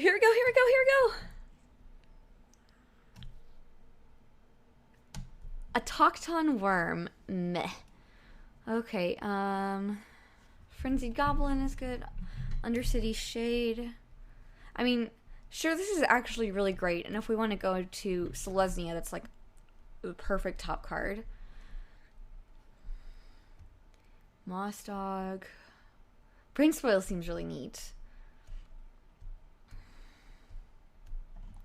Here we go, here we go, here we go. A Taucton worm. Meh. Okay, Frenzied Goblin is good. Undercity Shade. I mean, sure, this is actually really great, and if we want to go to Selesnya, that's like the perfect top card. Moss Dog. Brain Spoil seems really neat.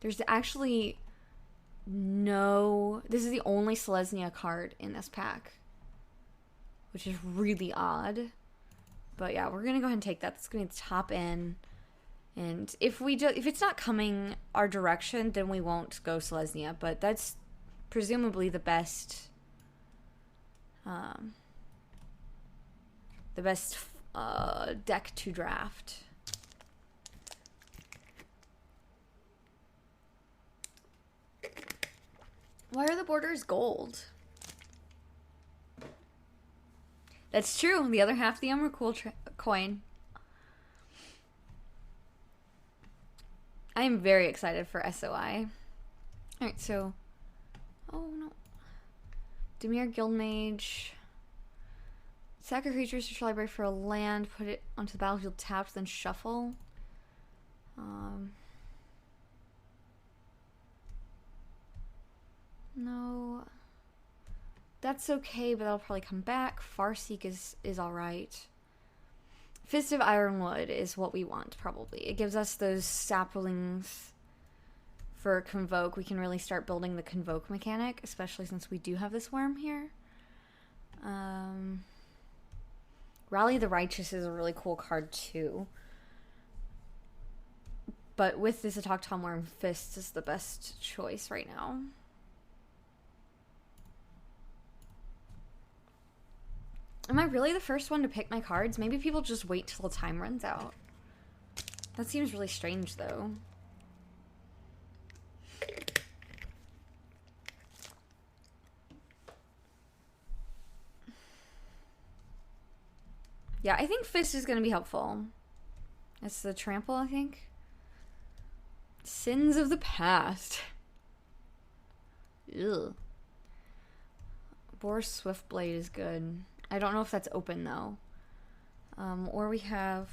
There's actually no... This is the only Selesnya card in this pack, which is really odd. But yeah, we're gonna go ahead and take that. That's gonna be the top in. And if it's not coming our direction, then we won't go Selesnya. But that's presumably the best deck to draft. Why are the borders gold? That's true. The other half of the Emrakul coin. I am very excited for SOI. Alright, so... Oh, no. Dimir Guildmage. Sack a creature, search your library for a land, put it onto the battlefield tapped, then shuffle. No. That's okay, but that'll probably come back. Farseek is alright. Fist of Ironwood is what we want, probably. It gives us those saplings for Convoke. We can really start building the Convoke mechanic, especially since we do have this worm here. Rally the Righteous is a really cool card, too. But with this Taucton Worm, Fist is the best choice right now. Am I really the first one to pick my cards? Maybe people just wait till the time runs out. That seems really strange, though. Yeah, I think Fist is going to be helpful. That's the Trample, I think. Sins of the Past. Ugh. Boar Swiftblade is good. I don't know if that's open, though. Or we have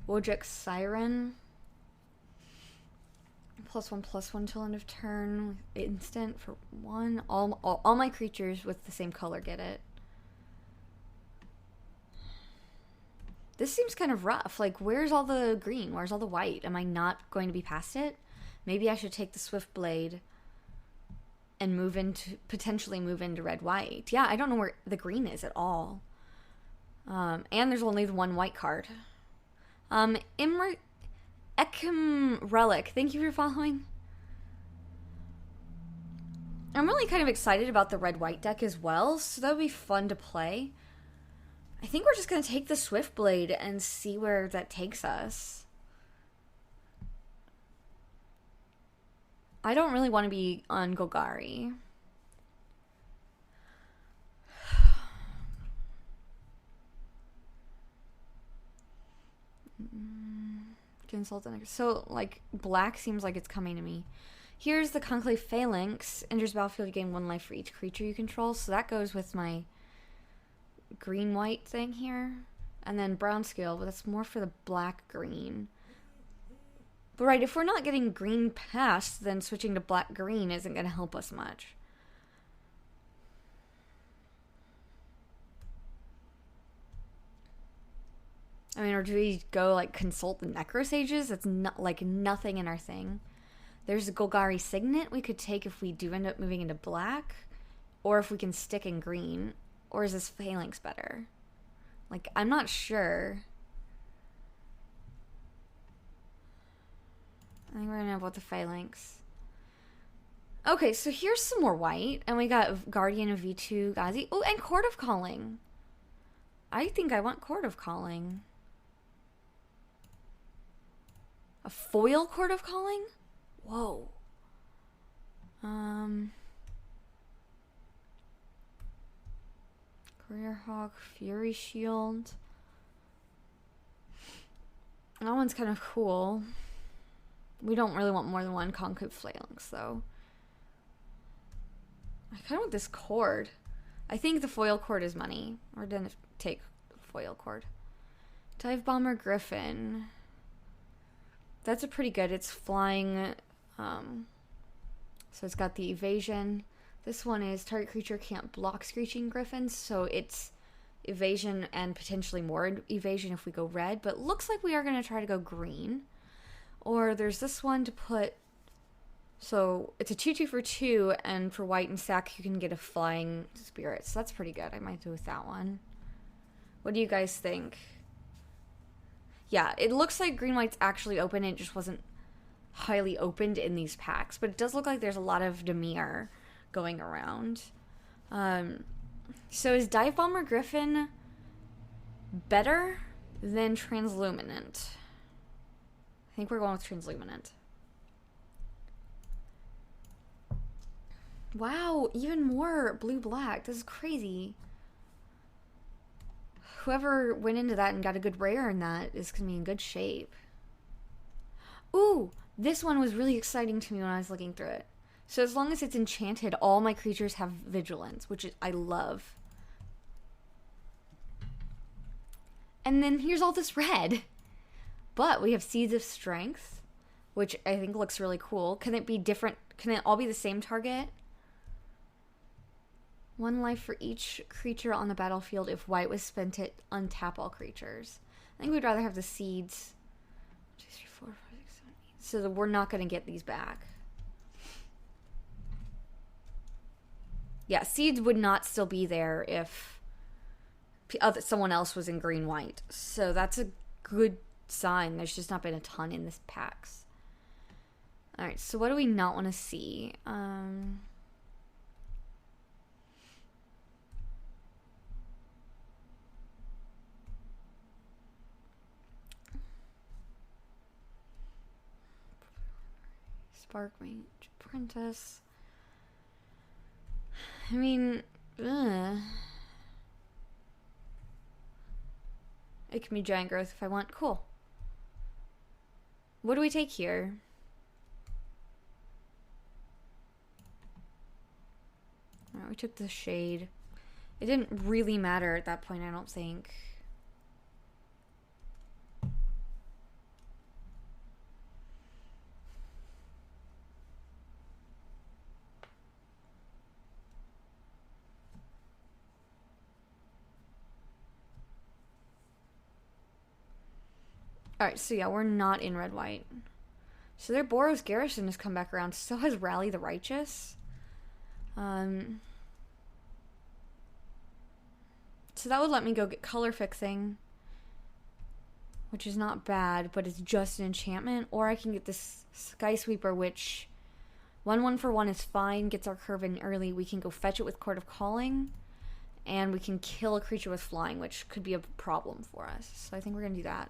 Wojek Siren. +1/+1 till end of turn. Instant for 1. All my creatures with the same color get it. This seems kind of rough. Like, where's all the green? Where's all the white? Am I not going to be past it? Maybe I should take the Swiftblade and potentially move into red-white. Yeah, I don't know where the green is at all. And there's only the one white card. Ekim Relic, thank you for following. I'm really kind of excited about the red-white deck as well, so that would be fun to play. I think we're just going to take the Swiftblade and see where that takes us. I don't really want to be on Golgari. Consult. So, like, black seems like it's coming to me. Here's the Conclave Phalanx. Enters battlefield, you gain 1 life for each creature you control. So that goes with my green-white thing here. And then brown scale, but that's more for the black-green. But right, if we're not getting green past, then switching to black-green isn't going to help us much. I mean, or do we go, like, consult the Necrosages? That's not, like, nothing in our thing. There's a Golgari Signet we could take if we do end up moving into black. Or if we can stick in green. Or is this Phalanx better? Like, I'm not sure. I think we're gonna have with the Phalanx. Okay, so here's some more white. And we got Guardian of V2, Ghazi. Oh, and Court of Calling. I think I want Court of Calling. A foil Court of Calling? Whoa. Career Hawk, Fury Shield. That one's kind of cool. We don't really want more than one concave phalanx, though. I kind of want this cord. I think the foil cord is money. We're gonna take the foil cord. Dive Bomber Griffin. That's a pretty good. It's flying. So it's got the evasion. This one is target creature can't block Screeching Griffins, so it's evasion and potentially more evasion if we go red. But looks like we are going to try to go green. Or there's this one to put. So it's a 2/2 for 2, and for white and sack you can get a flying spirit. So that's pretty good. I might do with that one. What do you guys think? Yeah, it looks like green-white's actually open. It just wasn't highly opened in these packs. But it does look like there's a lot of Dimir going around. So is Dive Bomber Griffin better than Transluminant? I think we're going with Transluminant. Wow, even more blue-black. This is crazy. Whoever went into that and got a good rare in that is going to be in good shape. Ooh, this one was really exciting to me when I was looking through it. So as long as it's enchanted, all my creatures have vigilance, which I love. And then here's all this red. But we have Seeds of Strength, which I think looks really cool. Can it be different? Can it all be the same target? 1 life for each creature on the battlefield. If white was spent, it untap all creatures. I think we'd rather have the seeds. 2, 3, 4, 5, 6, 7, 8. So that we're not going to get these back. Yeah, seeds would not still be there if someone else was in green-white. So that's a good sign. There's just not been a ton in this packs. Alright, so what do we not want to see? Spark Mage Apprentice. I mean, it can be Giant Growth if I want. Cool. What do we take here? Alright, we took the Shade. It didn't really matter at that point, I don't think. Alright, so yeah, we're not in red-white. So their Boros Garrison has come back around. So has Rally the Righteous. So that would let me go get color fixing, which is not bad, but it's just an enchantment. Or I can get this Sky Sweeper, which 1/1 for 1 is fine, gets our curve in early. We can go fetch it with Court of Calling, and we can kill a creature with flying, which could be a problem for us. So I think we're going to do that.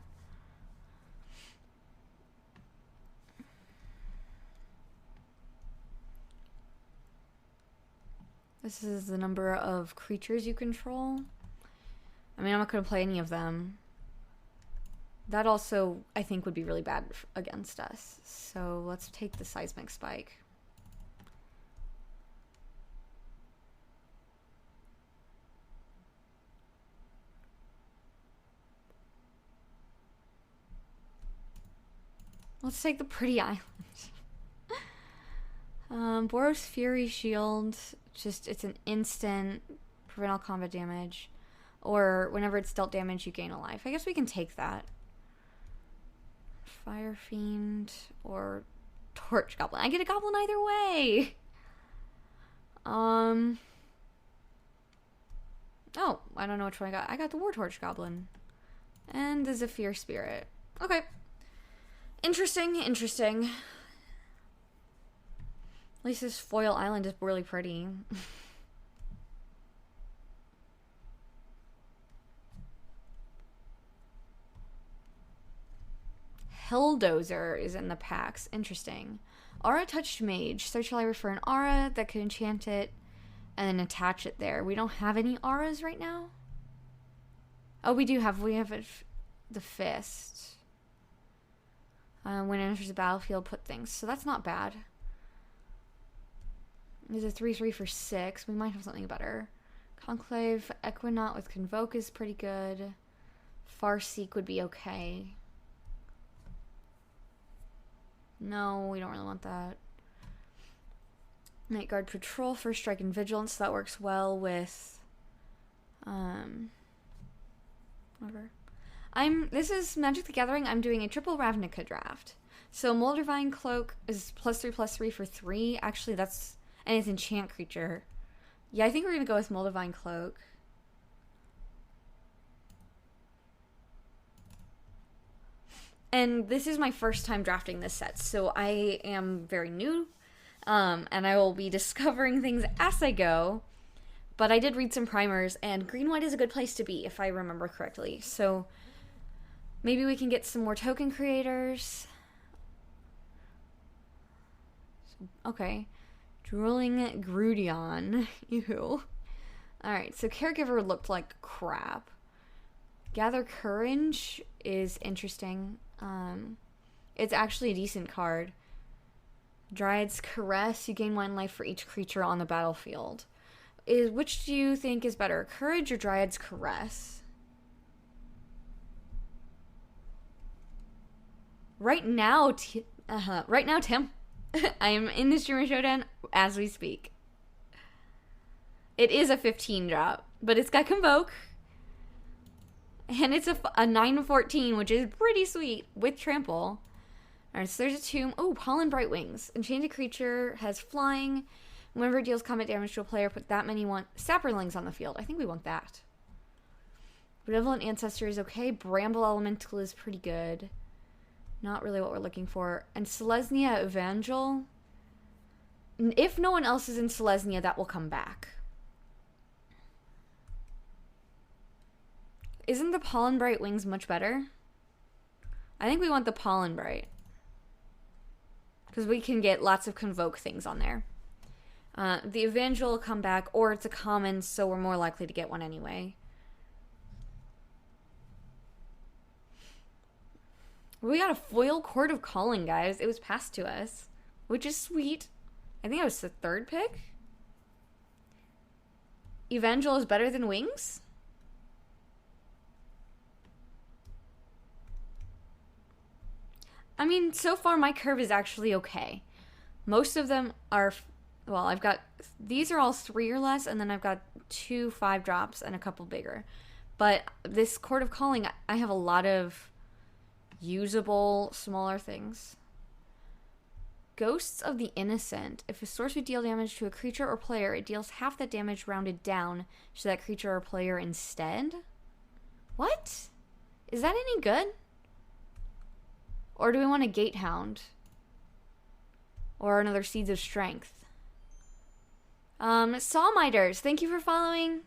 This is the number of creatures you control. I mean, I'm not going to play any of them. That also, I think, would be really bad against us. So let's take the Seismic Spike. Let's take the Pretty Island. Boros Fury Shield. Just, it's an instant, prevent all combat damage. Or whenever it's dealt damage, you gain a life. I guess we can take that. Fire Fiend or Torch Goblin. I get a Goblin either way. Oh, I don't know which one I got. I got the War Torch Goblin. And the Zephyr Spirit. Okay. Interesting, interesting. At least this foil island is really pretty. Helldozer is in the packs. Interesting. Aura Touched Mage. Search your library for an aura that could enchant it and then attach it there. We don't have any auras right now. Oh, we do have. We have the Fist. When it enters the battlefield, put things. So that's not bad. There's a 3/3 for 6. We might have something better. Conclave, Equinaut with Convoke is pretty good. Farseek would be okay. No, we don't really want that. Night Guard Patrol, First Strike and Vigilance. That works well with... whatever. This is Magic the Gathering. I'm doing a triple Ravnica draft. So Moldavine Cloak is +3/+3 for 3. Actually, that's... And it's enchant creature. Yeah, I think we're going to go with Moldavine Cloak. And this is my first time drafting this set, so I am very new. And I will be discovering things as I go. But I did read some primers, and green-white is a good place to be, if I remember correctly. So maybe we can get some more token creators. Okay. Drooling Grudion. Ew. Alright, so Caregiver looked like crap. Gather Courage is interesting. It's actually a decent card. Dryad's Caress. You gain 1 life for each creature on the battlefield. Which do you think is better, Courage or Dryad's Caress? Right now, Tim. I am in the streamer Showdown as we speak. It is a 15 drop, but it's got Convoke. And it's a 9/14, which is pretty sweet, with Trample. Alright, so there's a Tomb. Oh, Pollen Bright Wings. Enchanted creature has flying. Whenever it deals combat damage to a player, put that many Sapperlings on the field. I think we want that. Benevolent Ancestor is okay. Bramble Elemental is pretty good. Not really what we're looking for. And Selesnya Evangel. If no one else is in Selesnya, that will come back. Isn't the Pollen Bright Wings much better? I think we want the Pollen Bright. Because we can get lots of Convoke things on there. The Evangel will come back, or it's a common, so we're more likely to get one anyway. We got a foil Court of Calling, guys. It was passed to us, which is sweet. I think it was the 3rd pick. Evangel is better than Wings? I mean, so far my curve is actually okay. Most of them are... Well, I've got... These are all 3 or less, and then I've got 2 5 drops and a couple bigger. But this Court of Calling, I have a lot of usable, smaller things. Ghosts of the Innocent. If a source would deal damage to a creature or player, it deals half that damage rounded down to that creature or player instead? What? Is that any good? Or do we want a Gatehound? Or another Seeds of Strength? Sawmiters, thank you for following.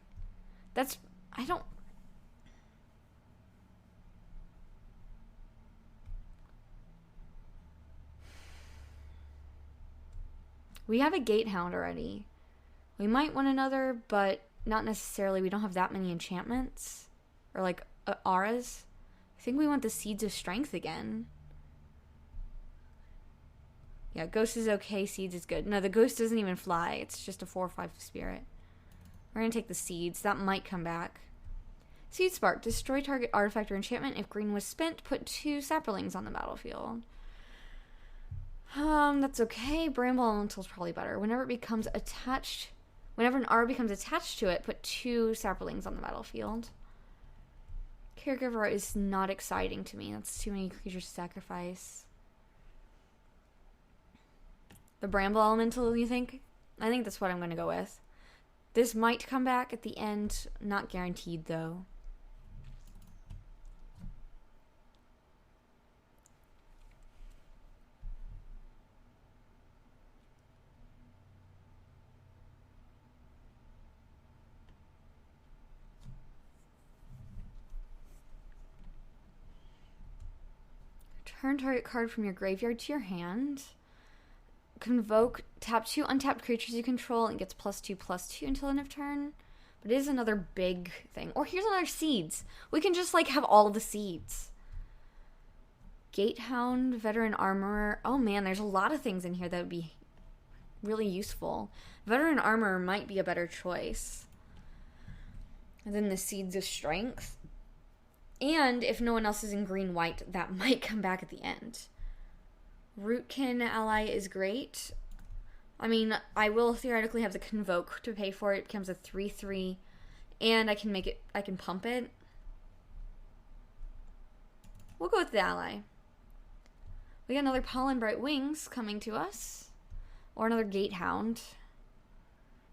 That's... I don't... We have a Gatehound already. We might want another, but not necessarily. We don't have that many enchantments. Or, like, auras. I think we want the Seeds of Strength again. Yeah, Ghost is okay, Seeds is good. No, the Ghost doesn't even fly. It's just a 4/5 spirit. We're going to take the Seeds. That might come back. Seed Spark. Destroy target artifact or enchantment. If green was spent, put 2 Sapperlings on the battlefield. That's okay. Bramble Elemental is probably better. Whenever an aura becomes attached to it, put 2 Sapperlings on the battlefield. Caregiver is not exciting to me. That's too many creatures to sacrifice. The Bramble Elemental, you think? I think that's what I'm going to go with. This might come back at the end. Not guaranteed, though. Turn target card from your graveyard to your hand. Convoke, tap 2 untapped creatures you control and gets +2/+2 until end of turn. But it is another big thing. Or here's another Seeds. We can just, like, have all the Seeds. Gatehound, Veteran Armorer. Oh man, there's a lot of things in here that would be really useful. Veteran Armorer might be a better choice. And then the Seeds of Strength. And if no one else is in green-white, that might come back at the end. Rootkin ally is great. I mean, I will theoretically have the Convoke to pay for it. It becomes a 3/3. And I can pump it. We'll go with the ally. We got another Pollen Bright Wings coming to us. Or another Gatehound.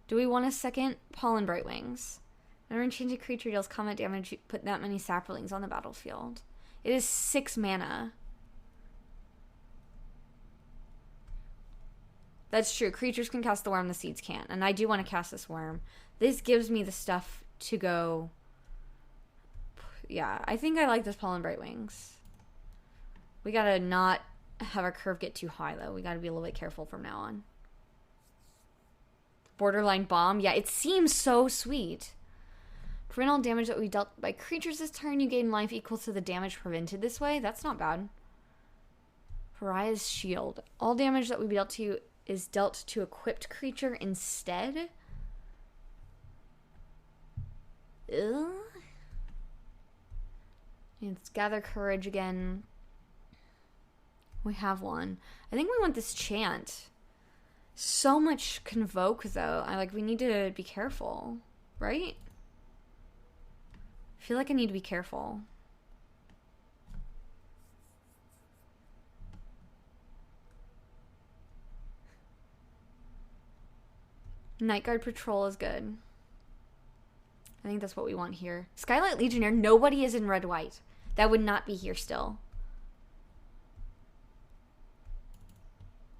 Do we want a second Pollen Bright Wings? Whenever enchanted creature deals combat damage, you put that many saplings on the battlefield. It is 6 mana. That's true. Creatures can cast the worm, the seeds can't. And I do want to cast this worm. This gives me the stuff to go. Yeah, I think I like this Pollen Bright Wings. We gotta not have our curve get too high, though. We gotta be a little bit careful from now on. Borderline Bomb. Yeah, it seems so sweet. Prevent all damage that we dealt by creatures this turn. You gain life equal to the damage prevented this way. That's not bad. Pariah's Shield. All damage that we dealt to you is dealt to equipped creature instead. Ugh. Let's Gather Courage again. We have one. I think we want this Chant. So much Convoke, though. We need to be careful, right? I feel like I need to be careful. Nightguard Patrol is good. I think that's what we want here. Skylight Legionnaire, nobody is in red-white. That would not be here still.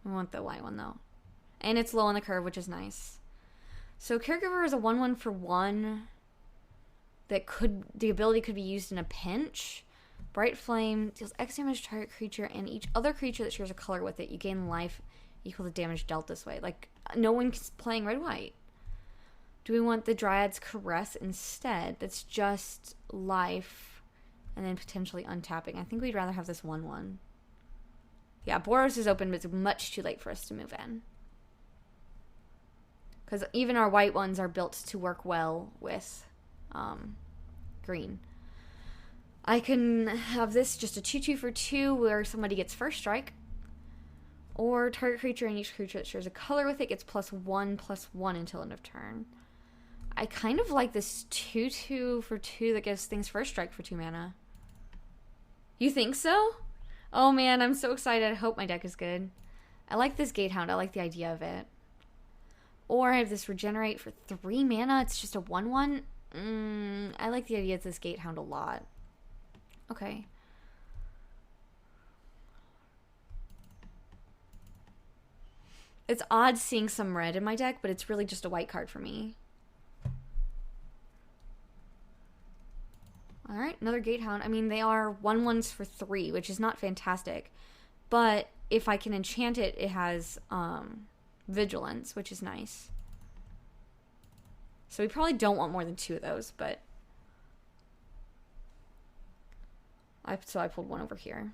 I want the white one, though. And it's low on the curve, which is nice. So Caregiver is a 1/1 for 1 that the ability could be used in a pinch. Bright Flame deals X damage to target creature and each other creature that shares a color with it. You gain life equal to damage dealt this way. No one's playing red-white. Do we want the Dryad's Caress instead? That's just life and then potentially untapping. I think we'd rather have this 1/1. Yeah, Boros is open, but it's much too late for us to move in. Because even our white ones are built to work well with green. I can have this just a 2/2 for 2 where somebody gets first strike. Or target creature and each creature that shares a color with it gets +1/+1 until end of turn. I kind of like this 2/2 for 2 that gives things first strike for 2 mana. You think so? Oh man, I'm so excited. I hope my deck is good. I like this Gatehound. I like the idea of it. Or I have this Regenerate for 3 mana. It's just a 1/1. I like the idea of this Gatehound a lot. Okay. It's odd seeing some red in my deck, but it's really just a white card for me. Alright, another Gatehound. I mean, they are 1/1s for 3, which is not fantastic. But if I can enchant it, it has Vigilance, which is nice. So we probably don't want more than 2 of those, but so I pulled one over here.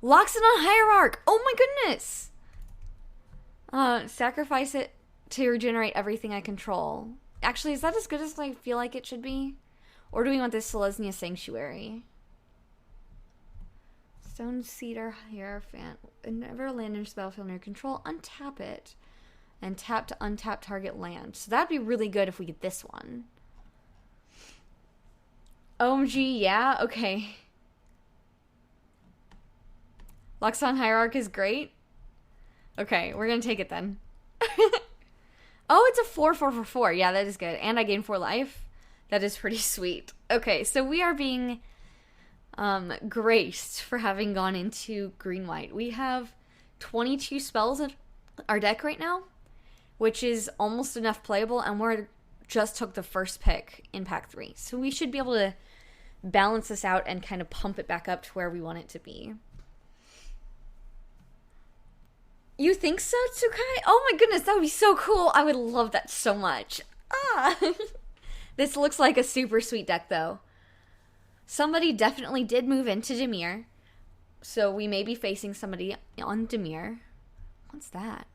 Loxodon Hierarch! Oh my goodness! Sacrifice it to regenerate everything I control. Actually, is that as good as I feel like it should be? Or do we want this Selesnya Sanctuary? Stone Cedar Hierophant. Whenever land enters the battlefield under control, untap it. And tap to untap target land. So that'd be really good if we get this one. OMG, yeah? Okay. Loxodon Hierarch is great. Okay, we're gonna take it then. Oh, it's a 4/4 for 4. Yeah, that is good. And I gain 4 life. That is pretty sweet. Okay, so we are being graced for having gone into green-white. We have 22 spells in our deck right now, which is almost enough playable, and we're just took the first pick in pack 3. So we should be able to balance this out and kind of pump it back up to where we want it to be. You think so, Tsukai? Oh my goodness, that would be so cool. I would love that so much. Ah! This looks like a super sweet deck, though. Somebody definitely did move into Dimir. So we may be facing somebody on Dimir. What's that?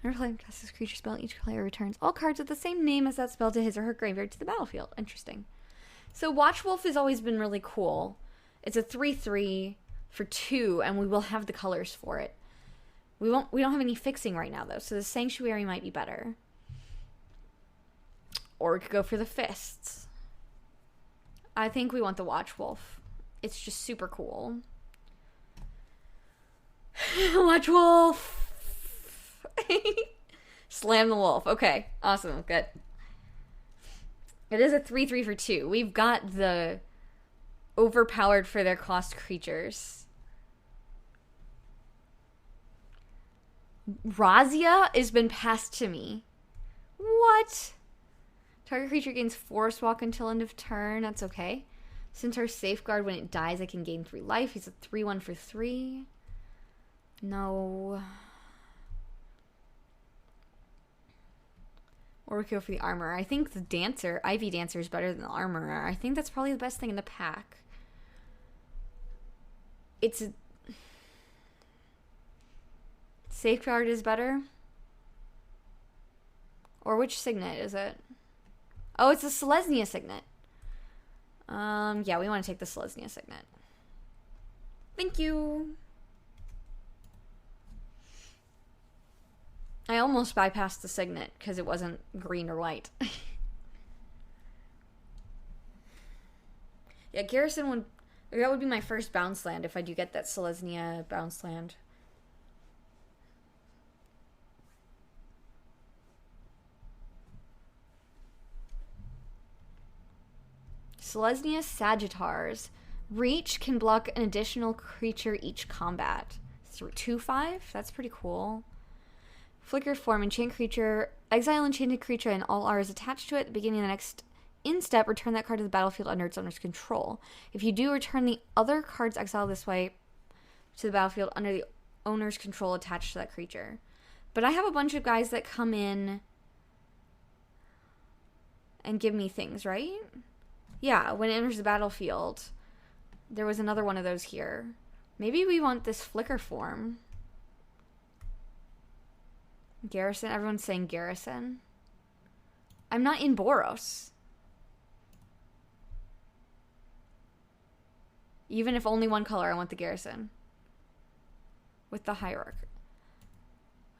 Whenever playing casts this creature spell, each player returns all cards with the same name as that spell to his or her graveyard to the battlefield. Interesting. So Watchwolf has always been really cool. It's a 3/3 for 2, and we will have the colors for it. We don't have any fixing right now, though, so the Sanctuary might be better. Or we could go for the Fists. I think we want the Watchwolf. It's just super cool. Watchwolf! Slam the wolf. Okay, awesome, good. It is a 3/3 for 2. We've got the overpowered for their cost creatures. Razia has been passed to me. What? Target creature gains Forest Walk until end of turn. That's okay. Centaur Safeguard, when it dies, I can gain 3 life. He's a 3/1 for 3. No. Or we could go for the Armorer. I think the Ivy Dancer is better than the Armorer. I think that's probably the best thing in the pack. Safeguard is better. Or which Signet is it? Oh, it's the Selesnya Signet. Yeah, we want to take the Selesnya Signet. Thank you. I almost bypassed the Signet because it wasn't green or white. Yeah, Garrison that would be my first bounce land if I do get that Selesnya bounce land. Selesnya Sagittars. Reach can block an additional creature each combat. 2/5? That's pretty cool. Flicker form, enchant creature, exile enchanted creature and all R is attached to it. At the beginning of the next in-step, return that card to the battlefield under its owner's control. If you do, return the other cards exiled this way to the battlefield under the owner's control attached to that creature. But I have a bunch of guys that come in and give me things, right? Yeah, when it enters the battlefield. There was another one of those here. Maybe we want this Flicker form. Garrison. Everyone's saying Garrison. I'm not in Boros. Even if only one color, I want the Garrison. With the Hierarch.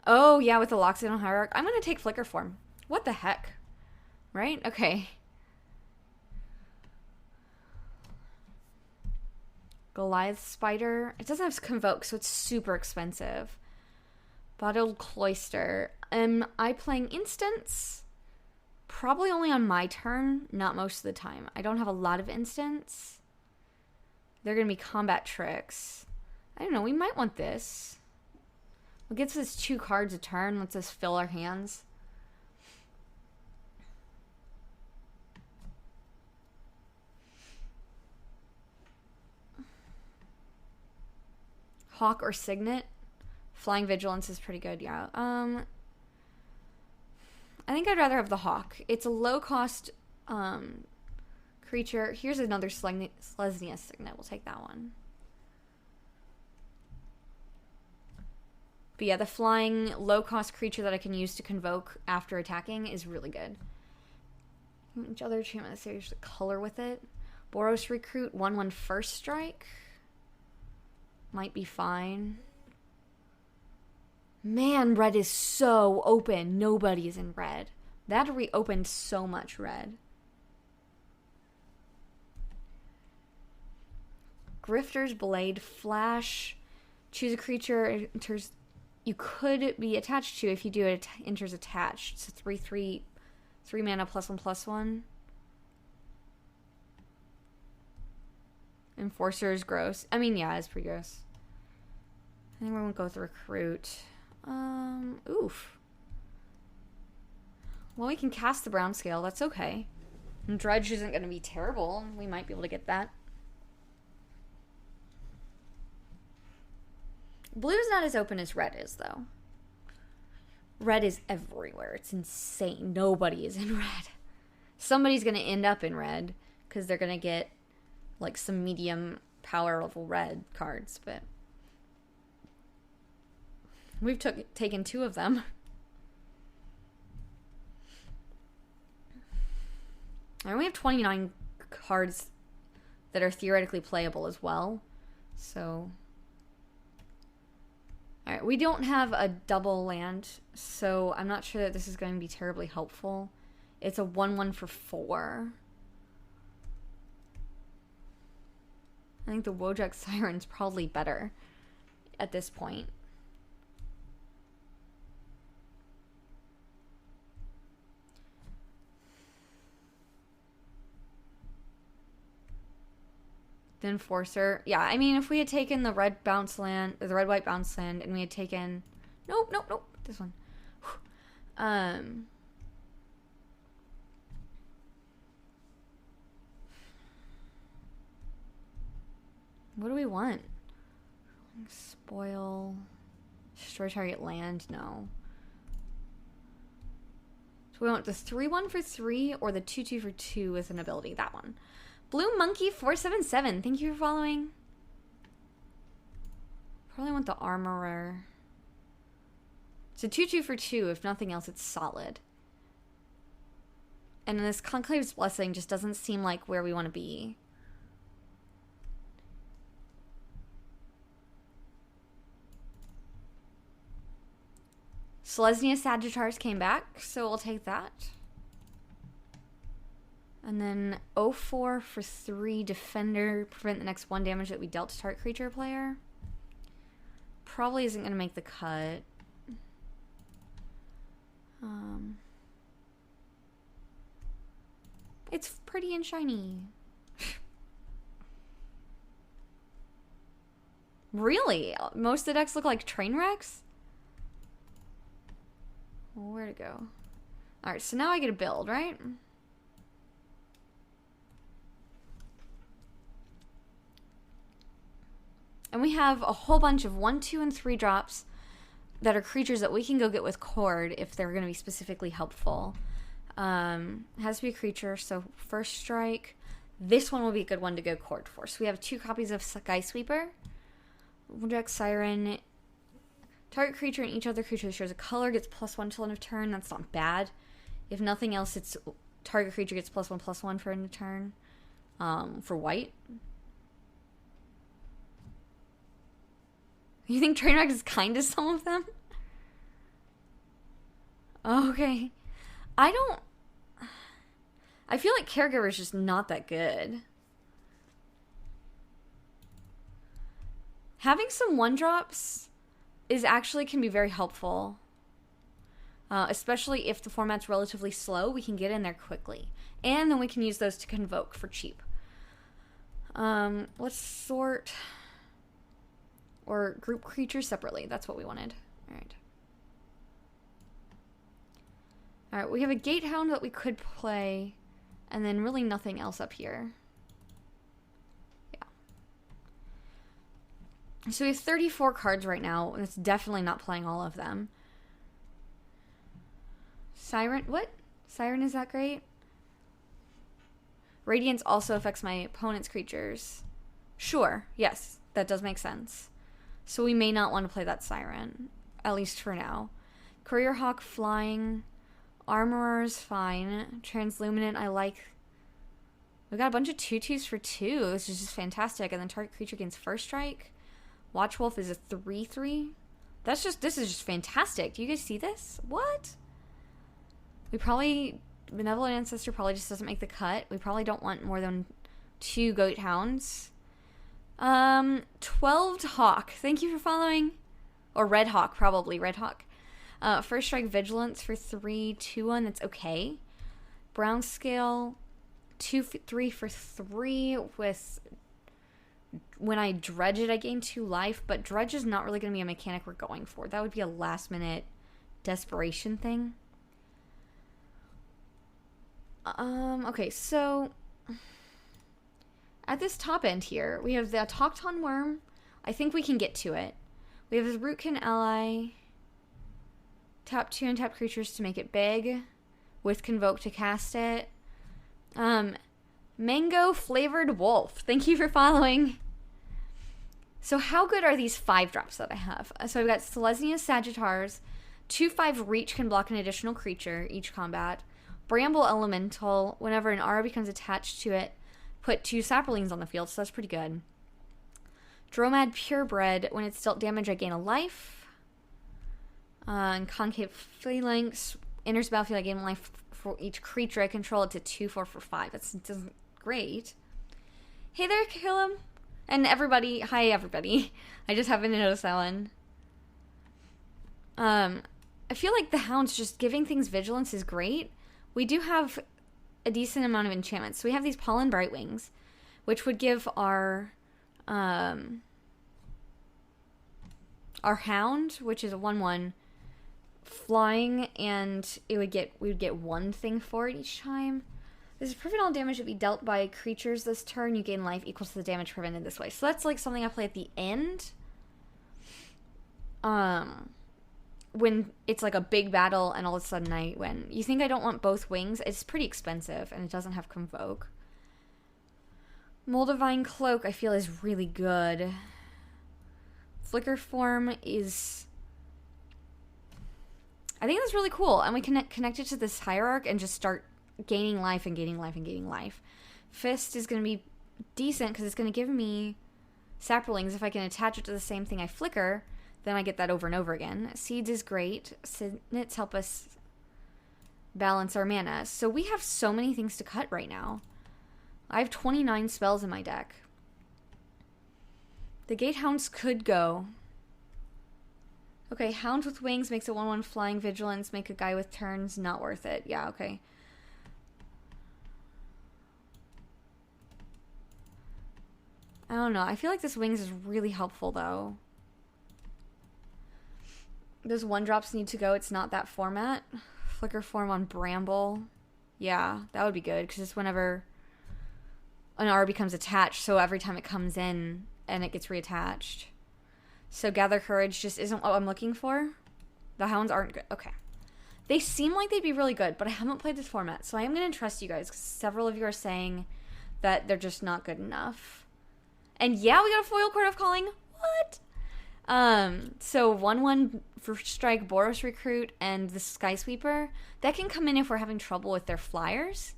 Oh, yeah, with the Loxodon Hierarch. I'm going to take Flicker form. What the heck? Right? Okay. Goliath Spider. It doesn't have Convoke, so it's super expensive. Bottled Cloister. Am I playing instants? Probably only on my turn, not most of the time. I don't have a lot of instants. They're going to be combat tricks. I don't know, we might want this. What gives us 2 cards a turn? Lets us fill our hands. Hawk or Signet? Flying Vigilance is pretty good, yeah. I think I'd rather have the Hawk. It's a low-cost creature. Here's another Selesnya Signet. We'll take that one. But yeah, the flying, low-cost creature that I can use to convoke after attacking is really good. Each other enchantment series the color with it. Boros Recruit, 1/1 first strike. Might be fine. Man, red is so open. Nobody is in red. That reopened so much red. Grifter's Blade, flash. Choose a creature enters. You could be attached to if you do it enters attached. It's a 3/3, 3 mana +1/+1. Enforcer is gross. I mean, yeah, it's pretty gross. I think we won't go with the Recruit. Oof. Well, we can cast the Brown Scale. That's okay. And Dredge isn't going to be terrible. We might be able to get that. Blue's not as open as red is, though. Red is everywhere. It's insane. Nobody is in red. Somebody's going to end up in red because they're going to get, like, some medium power level red cards, but We've taken 2 of them. And we have 29 cards that are theoretically playable as well. So, alright, we don't have a double land, so I'm not sure that this is going to be terribly helpful. It's a 1/1 for 4. I think the Wojak Siren's probably better at this point. The Enforcer. Yeah, I mean, if we had taken the red bounce land, or the red-white bounce land, and we had taken... Nope. This one. What do we want? Spoil. Destroy target land? No. So we want the 3/1 for 3 or the 2/2 for 2 with an ability. That one. Blue Monkey 477. Thank you for following. Probably want the Armorer. It's a 2/2 for 2. If nothing else, it's solid. And this Conclave's Blessing just doesn't seem like where we want to be. Selesnya Sagittars came back, so we'll take that. And then 0/4 for 3 Defender, prevent the next 1 damage that we dealt to target creature player. Probably isn't going to make the cut. It's pretty and shiny. Really? Most of the decks look like train wrecks? Where'd it go? Alright, so now I get a build, right? And we have a whole bunch of 1, 2, and 3 drops that are creatures that we can go get with Chord if they're going to be specifically helpful. It has to be a creature, so first strike. This one will be a good one to go Chord for. So we have 2 copies of Sky Sweeper. Wojak Siren. Target creature and each other creature that shows a color gets +1 till end of turn. That's not bad. If nothing else, it's target creature gets +1/+1 for end of turn. For white. You think Trainwreck is kind to some of them? Okay. I feel like Caregiver is just not that good. Having some 1-drops can be very helpful. Especially if the format's relatively slow, we can get in there quickly. And then we can use those to convoke for cheap. Let's sort or group creatures separately. That's what we wanted. Alright. Alright, we have a Gatehound that we could play, and then really nothing else up here. Yeah. So we have 34 cards right now, and it's definitely not playing all of them. Siren, what? Siren, is that great? Radiance also affects my opponent's creatures. Sure, yes, that does make sense. So we may not want to play that Siren, at least for now. Courier Hawk, Flying, Armorer's fine. Transluminant, I like. We got a bunch of 2/2s for 2. This is just fantastic. And then target creature gains first strike. Watchwolf is a 3/3. This is just fantastic. Do you guys see this? What? Benevolent Ancestor probably just doesn't make the cut. We probably don't want more than 2 Goat Hounds. 12 Hawk. Thank you for following. Or Red Hawk, probably. Red Hawk. First Strike Vigilance for 3, 2/1. That's okay. Brown Scale, 2/3 for 3 with... When I dredge it, I gain 2 life, but dredge is not really going to be a mechanic we're going for. That would be a last-minute desperation thing. Okay, so... At this top end here, we have the Autochton Worm. I think we can get to it. We have the Rootkin Ally. Tap 2 untap creatures to make it big. With Convoke to cast it. Mango Flavored Wolf. Thank you for following. So how good are these 5-drops that I have? So I've got Selesnya Sagittars, 2/5 reach can block an additional creature each combat. Bramble Elemental, whenever an aura becomes attached to it, put 2 Saplings on the field, so that's pretty good. Dromad Purebred, when it's dealt damage, I gain a life. And Concave Phalanx, enters the battlefield, I gain life for each creature I control. It's a 2/4 for 5. That's great. Hey there, Killam. And everybody, hi everybody. I just happened to notice that one. I feel like the Hound's just giving things vigilance is great. We do have a decent amount of enchantments. So we have these Pollen Brightwings, which would give our Hound, which is a 1/1, flying, and we would get one thing for it each time. This is prevent all damage to be dealt by creatures this turn. You gain life equal to the damage prevented this way. So that's like something I play at the end. When it's like a big battle and all of a sudden I win. You think I don't want both wings? It's pretty expensive and it doesn't have Convoke. Moldavine Cloak I feel is really good. Flicker Form is... I think that's really cool. And we can connect it to this Hierarch and just start gaining life and gaining life and gaining life. Fist is going to be decent because it's going to give me Saplings. If I can attach it to the same thing I flicker, then I get that over and over again. Seeds is great. Signets help us balance our mana. So we have so many things to cut right now. I have 29 spells in my deck. The Gatehounds could go. Okay, Hound with Wings makes a 1/1 flying vigilance. Make a guy with turns. Not worth it. Yeah, okay. I don't know. I feel like this Wings is really helpful, though. Those 1-drops need to go. It's not that format. Flicker Form on Bramble. Yeah, that would be good, because it's whenever an R becomes attached, so every time it comes in, and it gets reattached. So Gather Courage just isn't what I'm looking for. The Hounds aren't good. Okay. They seem like they'd be really good, but I haven't played this format, so I am going to trust you guys, because several of you are saying that they're just not good enough. And yeah, we got a foil Court of Calling. What? So 1/1 for Strike, Boros Recruit, and the Sky Sweeper. That can come in if we're having trouble with their flyers.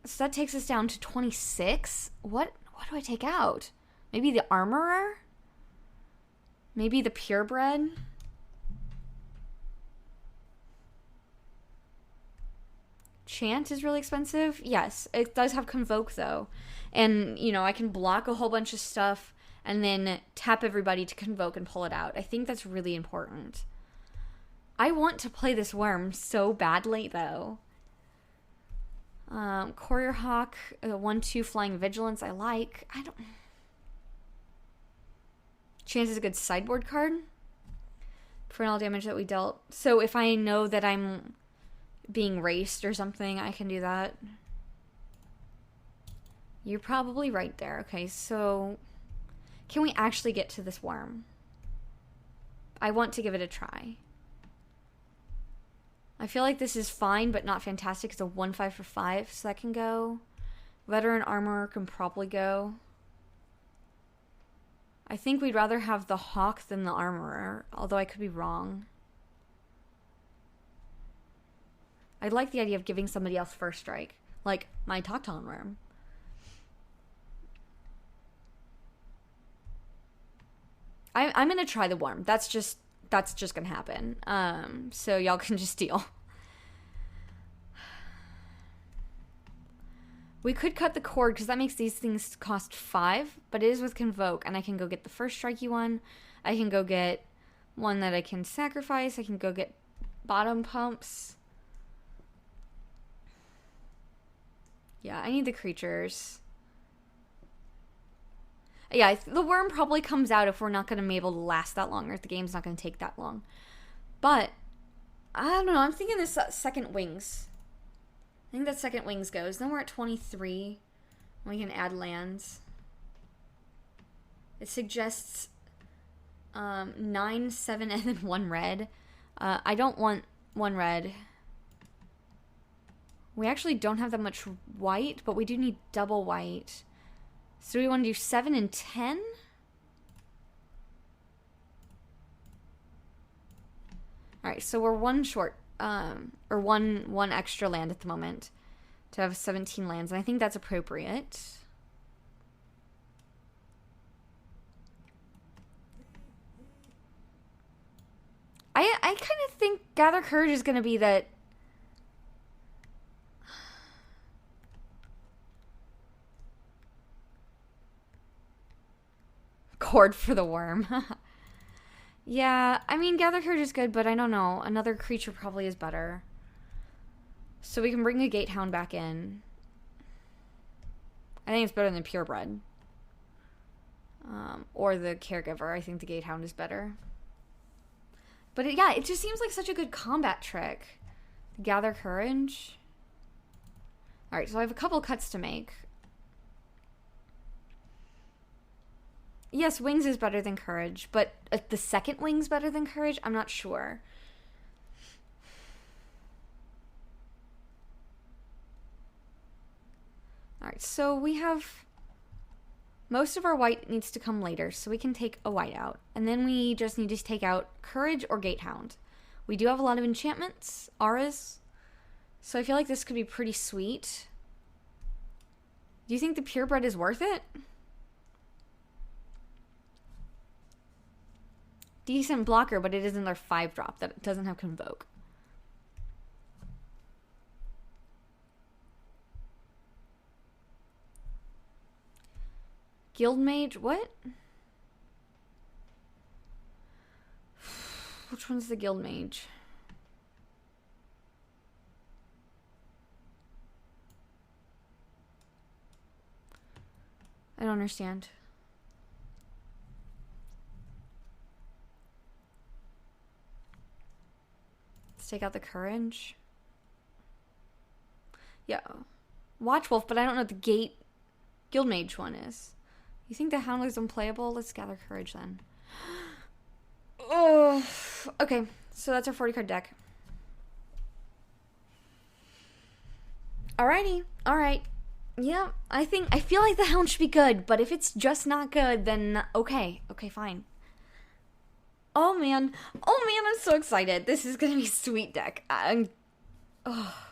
So that takes us down to 26. What do I take out? Maybe the Armorer? Maybe the Purebred? Chant is really expensive. Yes, it does have Convoke, though. And, you know, I can block a whole bunch of stuff and then tap everybody to Convoke and pull it out. I think that's really important. I want to play this Worm so badly, though. Courier Hawk, 1/2 Flying Vigilance, I like. Chance is a good sideboard card. For all damage that we dealt. So if I know that I'm being raced or something, I can do that. You're probably right there. Okay, so can we actually get to this Worm? I want to give it a try. I feel like this is fine, but not fantastic. It's a 1/5 for 5, so that can go. Veteran Armor can probably go. I think we'd rather have the Hawk than the Armorer, although I could be wrong. I like the idea of giving somebody else first strike, like my Taucton Worm. I'm gonna try the Worm. That's just gonna happen. So y'all can just deal. We could cut the cord because that makes these things cost 5, but it is with Convoke, and I can go get the first strikey one. I can go get one that I can sacrifice. I can go get bottom pumps. Yeah, I need the creatures. Yeah, the Worm probably comes out if we're not going to be able to last that long, or if the game's not going to take that long. But, I don't know, I'm thinking this second Wings. I think that second Wings goes. Then we're at 23. We can add lands. It suggests 9, 7, and then 1 red. I don't want 1 red. We actually don't have that much white, but we do need double white. So we want to do 7 and 10? Alright, so we're one short, or one extra land at the moment to have 17 lands, and I think that's appropriate. I kind of think Gather Courage is going to be that... Cord for the worm. Yeah, I mean, Gather Courage is good, but I don't know. Another creature probably is better. So we can bring a Gatehound back in. I think it's better than Purebred. Or the Caregiver. I think the Gatehound is better. But yeah, it just seems like such a good combat trick. Gather Courage. Alright, so I have a couple cuts to make. Yes, Wings is better than Courage, but the second Wing's better than Courage? I'm not sure. Alright, so we have... Most of our white needs to come later, so we can take a white out. And then we just need to take out Courage or Gatehound. We do have a lot of enchantments, auras, so I feel like this could be pretty sweet. Do you think the Purebred is worth it? Decent blocker, but it isn't their 5-drop that doesn't have Convoke. Guildmage, what? Which one's the Guildmage? I don't understand. Let's take out the Courage. Yeah. Watchwolf, but I don't know what the Guildmage one is. You think the Hound is unplayable? Let's Gather Courage then. Oh, okay, so that's our 40 card deck. Alrighty, alright. Yeah, I feel like the Hound should be good, but if it's just not good, then okay, fine. Oh man, I'm so excited. This is gonna be a sweet deck. Oh.